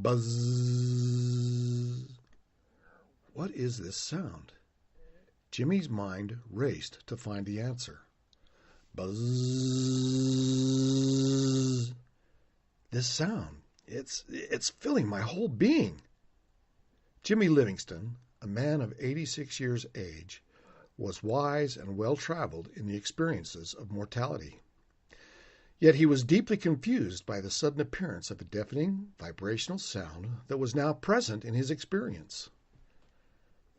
Buzz. What is this sound? Jimmy's mind raced to find the answer. Buzz. This sound, it's filling my whole being. Jimmy Livingston, a man of 86 years age, was wise and well-traveled in the experiences of mortality. Yet he was deeply confused by the sudden appearance of a deafening, vibrational sound that was now present in his experience.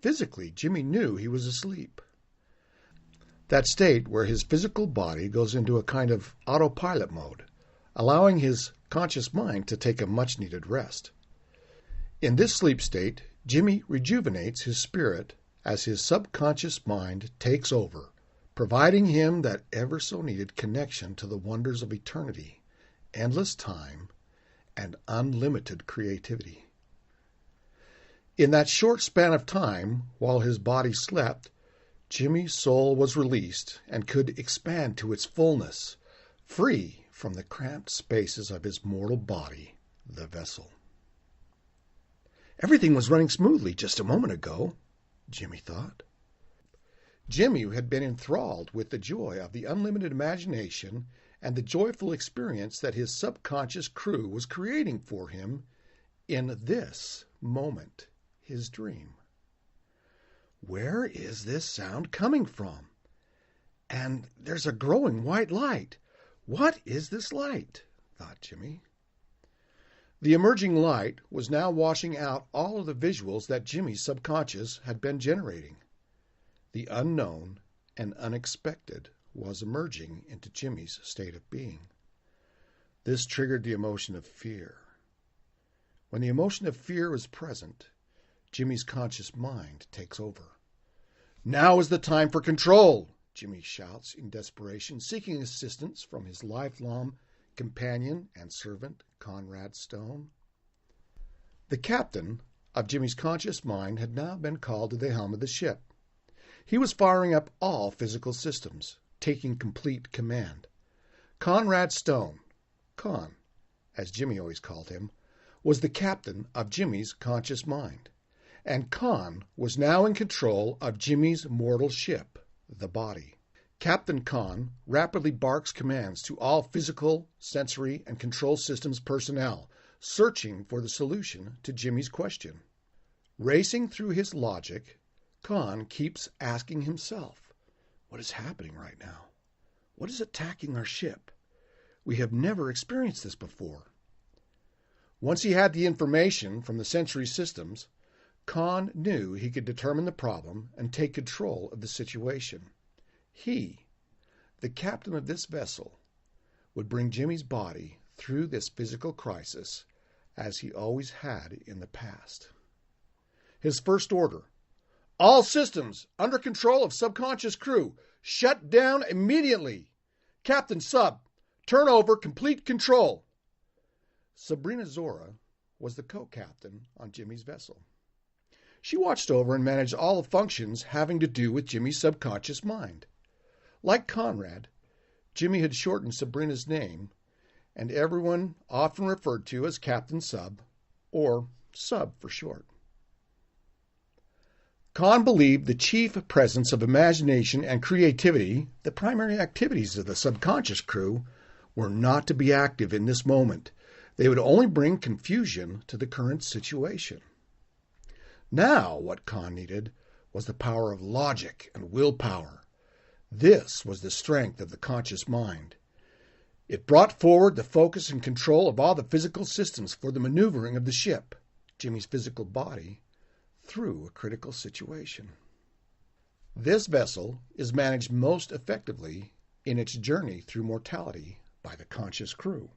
Physically, Jimmy knew he was asleep. That state where his physical body goes into a kind of autopilot mode, allowing his conscious mind to take a much-needed rest. In this sleep state, Jimmy rejuvenates his spirit as his subconscious mind takes over, providing him that ever-so-needed connection to the wonders of eternity, endless time, and unlimited creativity. In that short span of time, while his body slept, Jimmy's soul was released and could expand to its fullness, free from the cramped spaces of his mortal body, the vessel. Everything was running smoothly just a moment ago, Jimmy thought. Jimmy had been enthralled with the joy of the unlimited imagination and the joyful experience that his subconscious crew was creating for him in this moment, his dream. Where is this sound coming from? And there's a growing white light. What is this light? Thought Jimmy. The emerging light was now washing out all of the visuals that Jimmy's subconscious had been generating. The unknown and unexpected was emerging into Jimmy's state of being. This triggered the emotion of fear. When the emotion of fear is present, Jimmy's conscious mind takes over. Now is the time for control, Jimmy shouts in desperation, seeking assistance from his lifelong companion and servant, Conrad Stone. The captain of Jimmy's conscious mind had now been called to the helm of the ship. He was firing up all physical systems, taking complete command. Conrad Stone, Con, as Jimmy always called him, was the captain of Jimmy's conscious mind, and Con was now in control of Jimmy's mortal ship, the body. Captain Con rapidly barks commands to all physical, sensory, and control systems personnel, searching for the solution to Jimmy's question. Racing through his logic, Con keeps asking himself, what is happening right now? What is attacking our ship? We have never experienced this before. Once he had the information from the sensory systems, Con knew he could determine the problem and take control of the situation. He, the captain of this vessel, would bring Jimmy's body through this physical crisis as he always had in the past. His first order: all systems under control of subconscious crew, shut down immediately. Captain Sub, turn over complete control. Sabrina Zora was the co-captain on Jimmy's vessel. She watched over and managed all the functions having to do with Jimmy's subconscious mind. Like Conrad, Jimmy had shortened Sabrina's name, and everyone often referred to as Captain Sub, or Sub for short. Con believed the chief presence of imagination and creativity, the primary activities of the subconscious crew, were not to be active in this moment. They would only bring confusion to the current situation. Now what Con needed was the power of logic and willpower. This was the strength of the conscious mind. It brought forward the focus and control of all the physical systems for the maneuvering of the ship, Jimmy's physical body, through a critical situation. This vessel is managed most effectively in its journey through mortality by the conscious crew.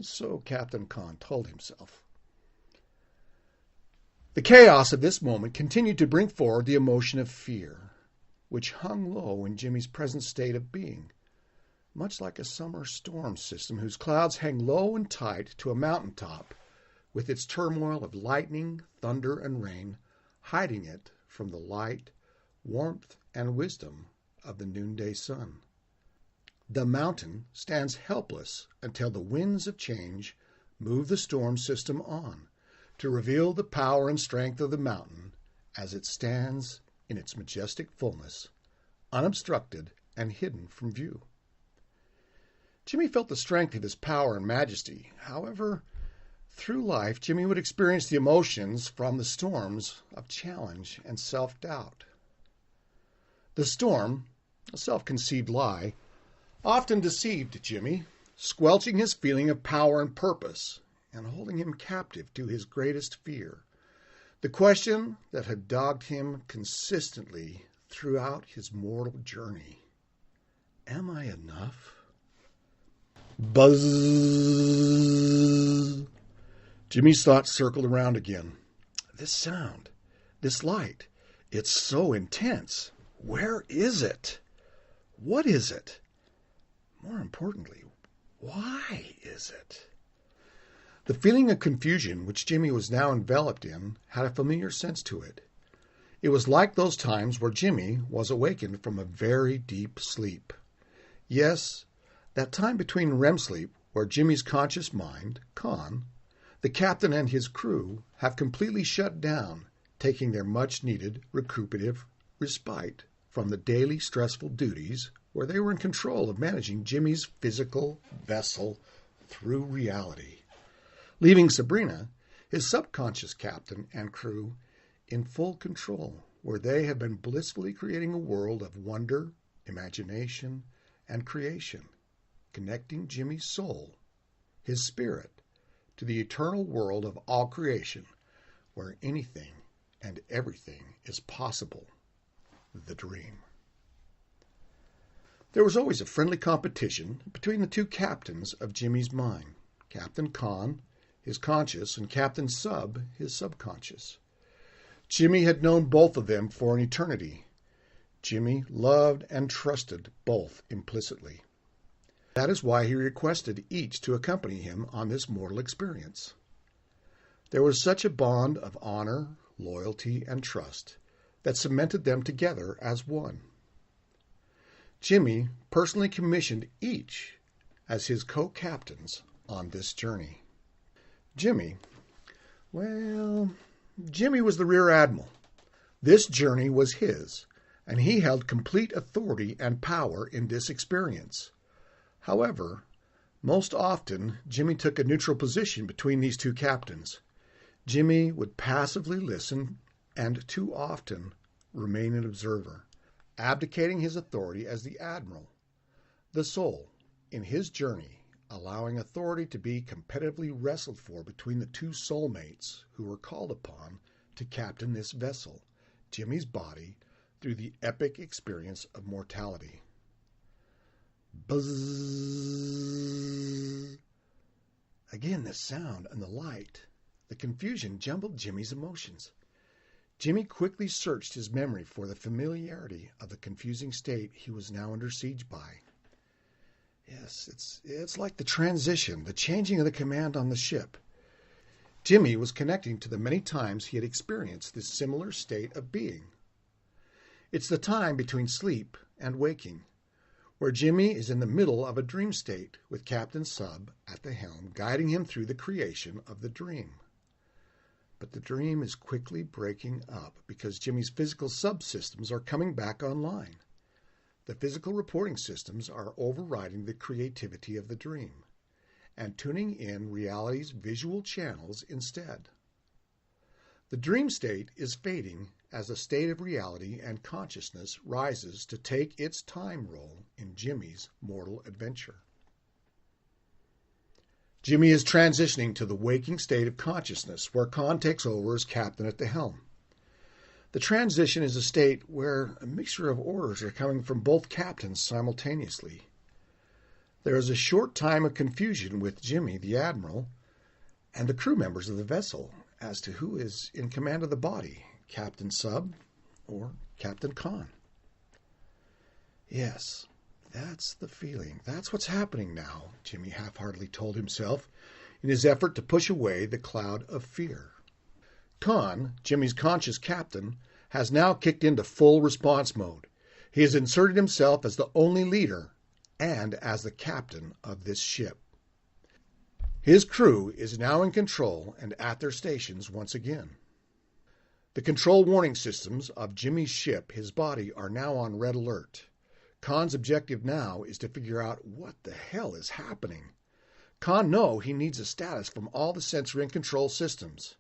So Captain Con told himself. The chaos of this moment continued to bring forward the emotion of fear, which hung low in Jimmy's present state of being, much like a summer storm system whose clouds hang low and tight to a mountaintop, with its turmoil of lightning, thunder, and rain hiding it from the light, warmth, and wisdom of the noonday sun. The mountain stands helpless until the winds of change move the storm system on to reveal the power and strength of the mountain as it stands in its majestic fullness, unobstructed and hidden from view. Jimmy felt the strength of his power and majesty. However, through life, Jimmy would experience the emotions from the storms of challenge and self-doubt. The storm, a self-conceived lie, often deceived Jimmy, squelching his feeling of power and purpose and holding him captive to his greatest fear, the question that had dogged him consistently throughout his mortal journey. Am I enough? Buzz! Jimmy's thoughts circled around again. This sound, this light, it's so intense. Where is it? What is it? More importantly, why is it? The feeling of confusion which Jimmy was now enveloped in had a familiar sense to it. It was like those times where Jimmy was awakened from a very deep sleep. Yes, that time between REM sleep where Jimmy's conscious mind, Con, the captain and his crew, have completely shut down, taking their much-needed recuperative respite from the daily stressful duties where they were in control of managing Jimmy's physical vessel through reality, leaving Sabrina, his subconscious captain and crew, in full control, where they had been blissfully creating a world of wonder, imagination, and creation, connecting Jimmy's soul, his spirit, to the eternal world of all creation, where anything and everything is possible, the dream. There was always a friendly competition between the two captains of Jimmy's mind, Captain Con, his conscious, and Captain Sub, his subconscious. Jimmy had known both of them for an eternity. Jimmy loved and trusted both implicitly. That is why he requested each to accompany him on this mortal experience. There was such a bond of honor, loyalty, and trust that cemented them together as one. Jimmy personally commissioned each as his co-captains on this journey. Jimmy was the rear admiral. This journey was his, and he held complete authority and power in this experience. However, most often, Jimmy took a neutral position between these two captains. Jimmy would passively listen and too often remain an observer, abdicating his authority as the admiral, the soul, in his journey, allowing authority to be competitively wrestled for between the two soulmates who were called upon to captain this vessel, Jimmy's body, through the epic experience of mortality. Buzz! Again, the sound and the light. The confusion jumbled Jimmy's emotions. Jimmy quickly searched his memory for the familiarity of the confusing state he was now under siege by. Yes, it's like the transition, the changing of the command on the ship. Jimmy was connecting to the many times he had experienced this similar state of being. It's the time between sleep and waking, where Jimmy is in the middle of a dream state with Captain Sub at the helm, guiding him through the creation of the dream. But the dream is quickly breaking up because Jimmy's physical subsystems are coming back online. The physical reporting systems are overriding the creativity of the dream and tuning in reality's visual channels instead. The dream state is fading as the state of reality and consciousness rises to take its time role in Jimmy's mortal adventure. Jimmy is transitioning to the waking state of consciousness, where Con takes over as captain at the helm. The transition is a state where a mixture of orders are coming from both captains simultaneously. There is a short time of confusion with Jimmy, the admiral, and the crew members of the vessel as to who is in command of the body, Captain Sub or Captain Con. Yes, that's the feeling. That's what's happening now, Jimmy half-heartedly told himself in his effort to push away the cloud of fear. Con, Jimmy's conscious captain, has now kicked into full response mode. He has inserted himself as the only leader and as the captain of this ship. His crew is now in control and at their stations once again. The control warning systems of Jimmy's ship, his body, are now on red alert. Khan's objective now is to figure out what the hell is happening. Khan knows he needs a status from all the sensory and control systems.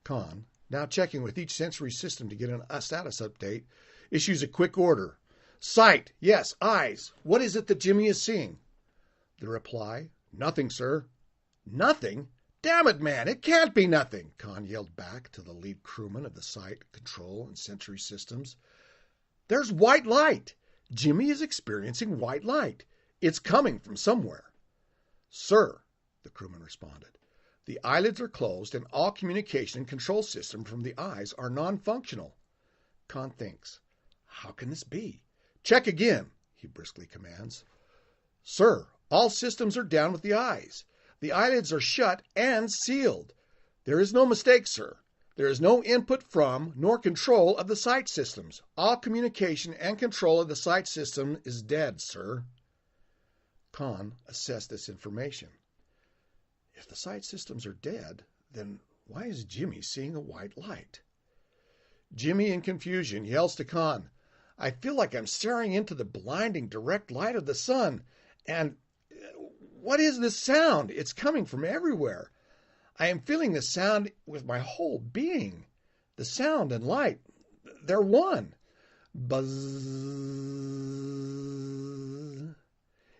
Khan, now checking with each sensory system to get a status update, issues a quick order. Sight, yes, eyes. What is it that Jimmy is seeing? The reply, nothing, sir. Nothing? Damn it, man, it can't be nothing, Khan yelled back to the lead crewman of the sight, control, and sensory systems. There's white light. Jimmy is experiencing white light. It's coming from somewhere. Sir, the crewman responded, the eyelids are closed and all communication and control system from the eyes are non-functional. Khan thinks, how can this be? Check again, he briskly commands. Sir, all systems are down with the eyes. The eyelids are shut and sealed. There is no mistake, sir. There is no input from nor control of the sight systems. All communication and control of the sight system is dead, sir. Khan assessed this information. If the sight systems are dead, then why is Jimmy seeing a white light? Jimmy, in confusion, yells to Khan, I feel like I'm staring into the blinding direct light of the sun. And what is this sound? It's coming from everywhere. I am feeling the sound with my whole being. The sound and light, they're one. Buzz.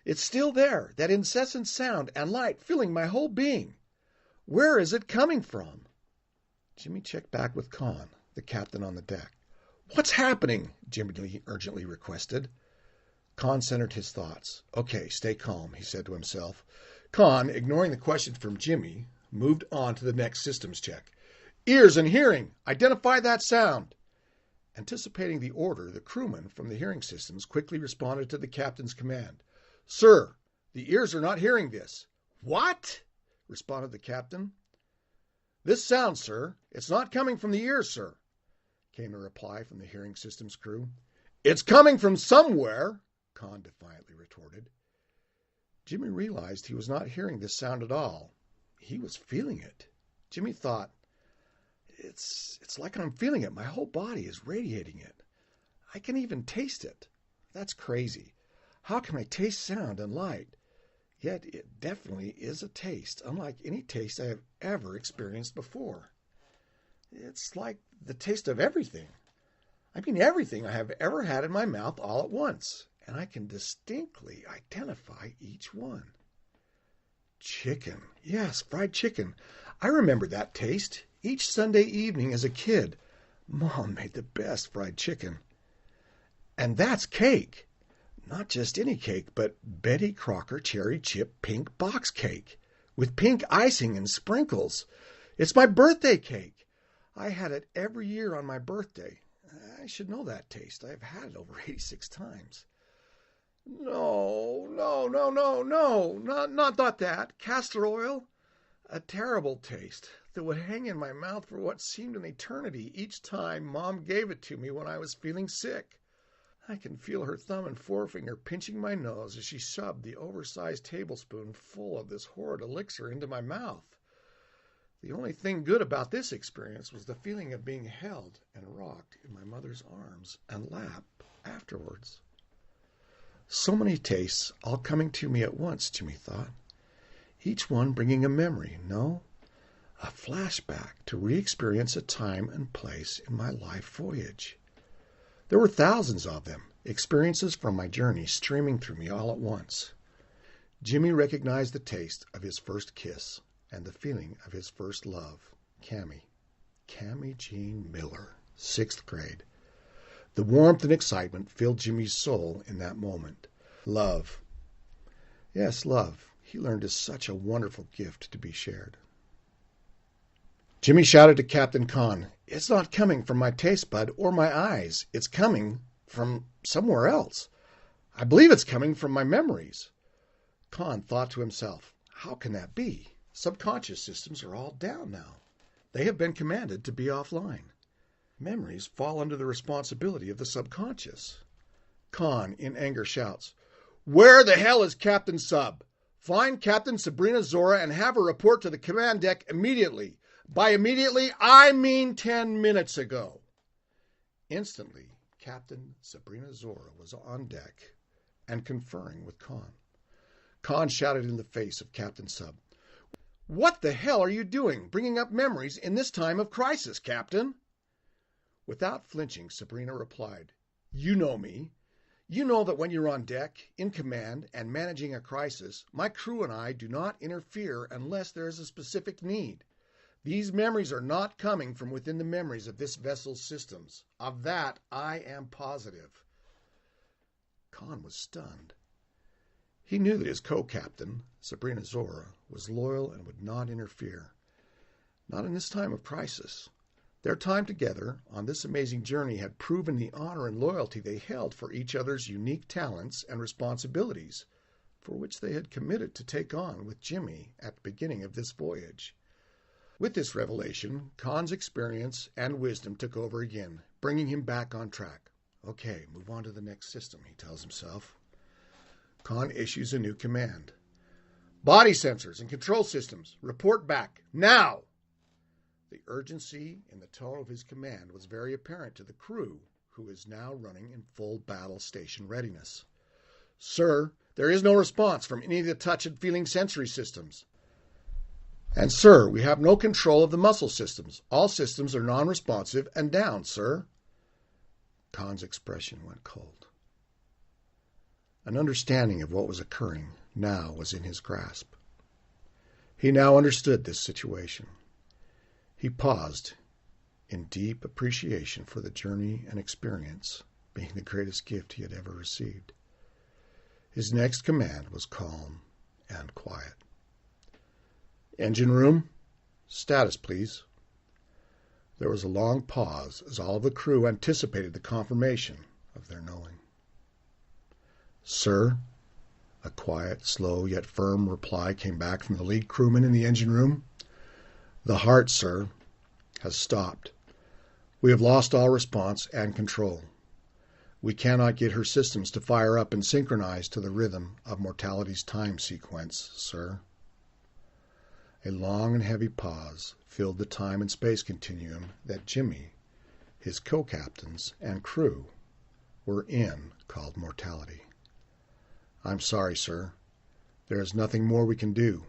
It's still there, that incessant sound and light filling my whole being. Where is it coming from? Jimmy checked back with Khan, the captain on the deck. What's happening? Jimmy urgently requested. Khan centered his thoughts. Okay, stay calm, he said to himself. Khan, ignoring the question from Jimmy, moved on to the next systems check. Ears and hearing. Identify that sound. Anticipating the order, the crewman from the hearing systems quickly responded to the captain's command. Sir, the ears are not hearing this. What? Responded the captain. This sound, sir. It's not coming from the ears, sir, came the reply from the hearing systems crew. It's coming from somewhere, Khan defiantly retorted. Jimmy realized he was not hearing this sound at all. He was feeling it. Jimmy thought, it's like I'm feeling it. My whole body is radiating it. I can even taste it. That's crazy. How can I taste sound and light? Yet it definitely is a taste, unlike any taste I have ever experienced before. It's like the taste of everything. I mean everything I have ever had in my mouth all at once, and I can distinctly identify each one. Chicken. Yes, fried chicken. I remember that taste. Each Sunday evening as a kid, Mom made the best fried chicken. And that's cake. Not just any cake, but Betty Crocker cherry chip pink box cake with pink icing and sprinkles. It's my birthday cake. I had it every year on my birthday. I should know that taste. I've had it over 86 times. No, not that. Castor oil. A terrible taste that would hang in my mouth for what seemed an eternity each time Mom gave it to me when I was feeling sick. I can feel her thumb and forefinger pinching my nose as she shoved the oversized tablespoon full of this horrid elixir into my mouth. The only thing good about this experience was the feeling of being held and rocked in my mother's arms and lap afterwards. So many tastes all coming to me at once, Jimmy thought. Each one bringing a memory, no, a flashback to re-experience a time and place in my life voyage. There were thousands of them, experiences from my journey streaming through me all at once. Jimmy recognized the taste of his first kiss and the feeling of his first love, Cammie Jean Miller, 6th grade. The warmth and excitement filled Jimmy's soul in that moment. Love. Yes, love. He learned is such a wonderful gift to be shared. Jimmy shouted to Captain Khan, It's not coming from my taste bud or my eyes. It's coming from somewhere else. I believe it's coming from my memories. Khan thought to himself, how can that be? Subconscious systems are all down now. They have been commanded to be offline. Memories fall under the responsibility of the subconscious. Khan, in anger, shouts, Where the hell is Captain Sub? Find Captain Sabrina Zora and have her report to the command deck immediately. By immediately, I mean 10 minutes ago." Instantly, Captain Sabrina Zora was on deck and conferring with Khan. Khan shouted in the face of Captain Sub, "What the hell are you doing, bringing up memories in this time of crisis, Captain?" Without flinching, Sabrina replied, "You know me. You know that when you're on deck, in command, and managing a crisis, my crew and I do not interfere unless there is a specific need. These memories are not coming from within the memories of this vessel's systems. Of that, I am positive." Khan was stunned. He knew that his co-captain, Sabrina Zora, was loyal and would not interfere. Not in this time of crisis. Their time together on this amazing journey had proven the honor and loyalty they held for each other's unique talents and responsibilities, for which they had committed to take on with Jimmy at the beginning of this voyage. With this revelation, Khan's experience and wisdom took over again, bringing him back on track. "Okay, move on to the next system," he tells himself. Khan issues a new command. "Body sensors and control systems, report back, now!" The urgency in the tone of his command was very apparent to the crew, who is now running in full battle station readiness. "Sir, there is no response from any of the touch and feeling sensory systems. And, sir, we have no control of the muscle systems. All systems are non-responsive and down, sir." Khan's expression went cold. An understanding of what was occurring now was in his grasp. He now understood this situation. He paused in deep appreciation for the journey and experience being the greatest gift he had ever received. His next command was calm and quiet. "Engine room, status, please." There was a long pause as all of the crew anticipated the confirmation of their knowing. "Sir," a quiet, slow, yet firm reply came back from the lead crewman in the engine room. "The heart, sir, has stopped. We have lost all response and control. We cannot get her systems to fire up and synchronize to the rhythm of mortality's time sequence, sir." A long and heavy pause filled the time and space continuum that Jimmy, his co-captains, and crew were in called mortality. "I'm sorry, sir. There is nothing more we can do."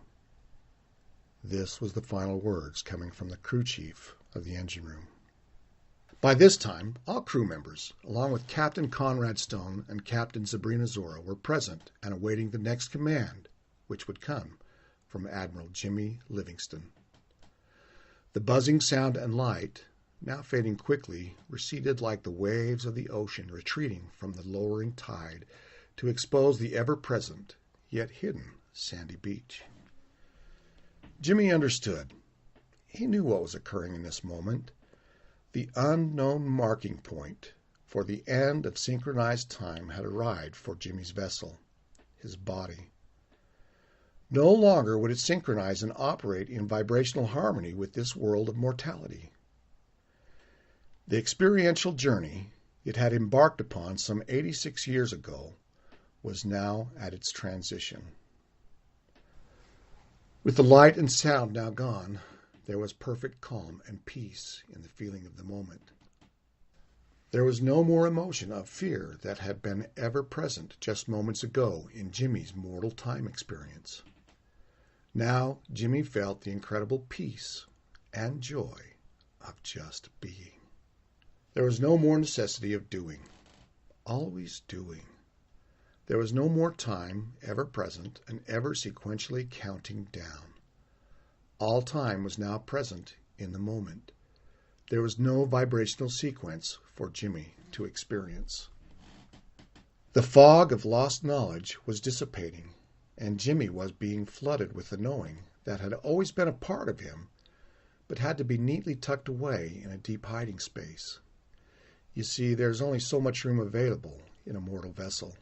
This was the final words coming from the crew chief of the engine room. By this time, all crew members, along with Captain Conrad Stone and Captain Sabrina Zora, were present and awaiting the next command, which would come from Admiral Jimmy Livingston. The buzzing sound and light, now fading quickly, receded like the waves of the ocean retreating from the lowering tide to expose the ever-present, yet hidden, sandy beach. Jimmy understood. He knew what was occurring in this moment. The unknown marking point for the end of synchronized time had arrived for Jimmy's vessel, his body. No longer would it synchronize and operate in vibrational harmony with this world of mortality. The experiential journey it had embarked upon some 86 years ago was now at its transition. With the light and sound now gone, there was perfect calm and peace in the feeling of the moment. There was no more emotion of fear that had been ever present just moments ago in Jimmy's mortal time experience. Now Jimmy felt the incredible peace and joy of just being. There was no more necessity of doing, always doing. There was no more time ever present and ever sequentially counting down. All time was now present in the moment. There was no vibrational sequence for Jimmy to experience. The fog of lost knowledge was dissipating, and Jimmy was being flooded with the knowing that had always been a part of him, but had to be neatly tucked away in a deep hiding space. You see, there's only so much room available in a mortal vessel.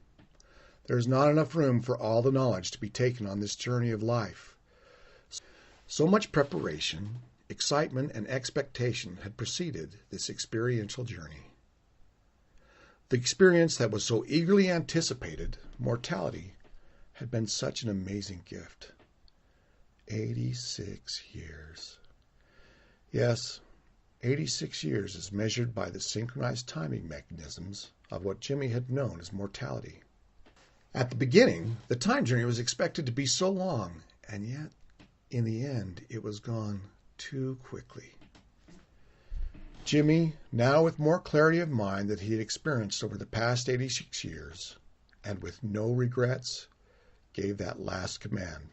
There's not enough room for all the knowledge to be taken on this journey of life. So much preparation, excitement, and expectation had preceded this experiential journey. The experience that was so eagerly anticipated, mortality, had been such an amazing gift. 86 years. Yes, 86 years as measured by the synchronized timing mechanisms of what Jimmy had known as mortality. At the beginning, the time journey was expected to be so long, and yet, in the end, it was gone too quickly. Jimmy, now with more clarity of mind that he had experienced over the past 86 years, and with no regrets, gave that last command.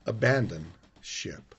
Abandon ship.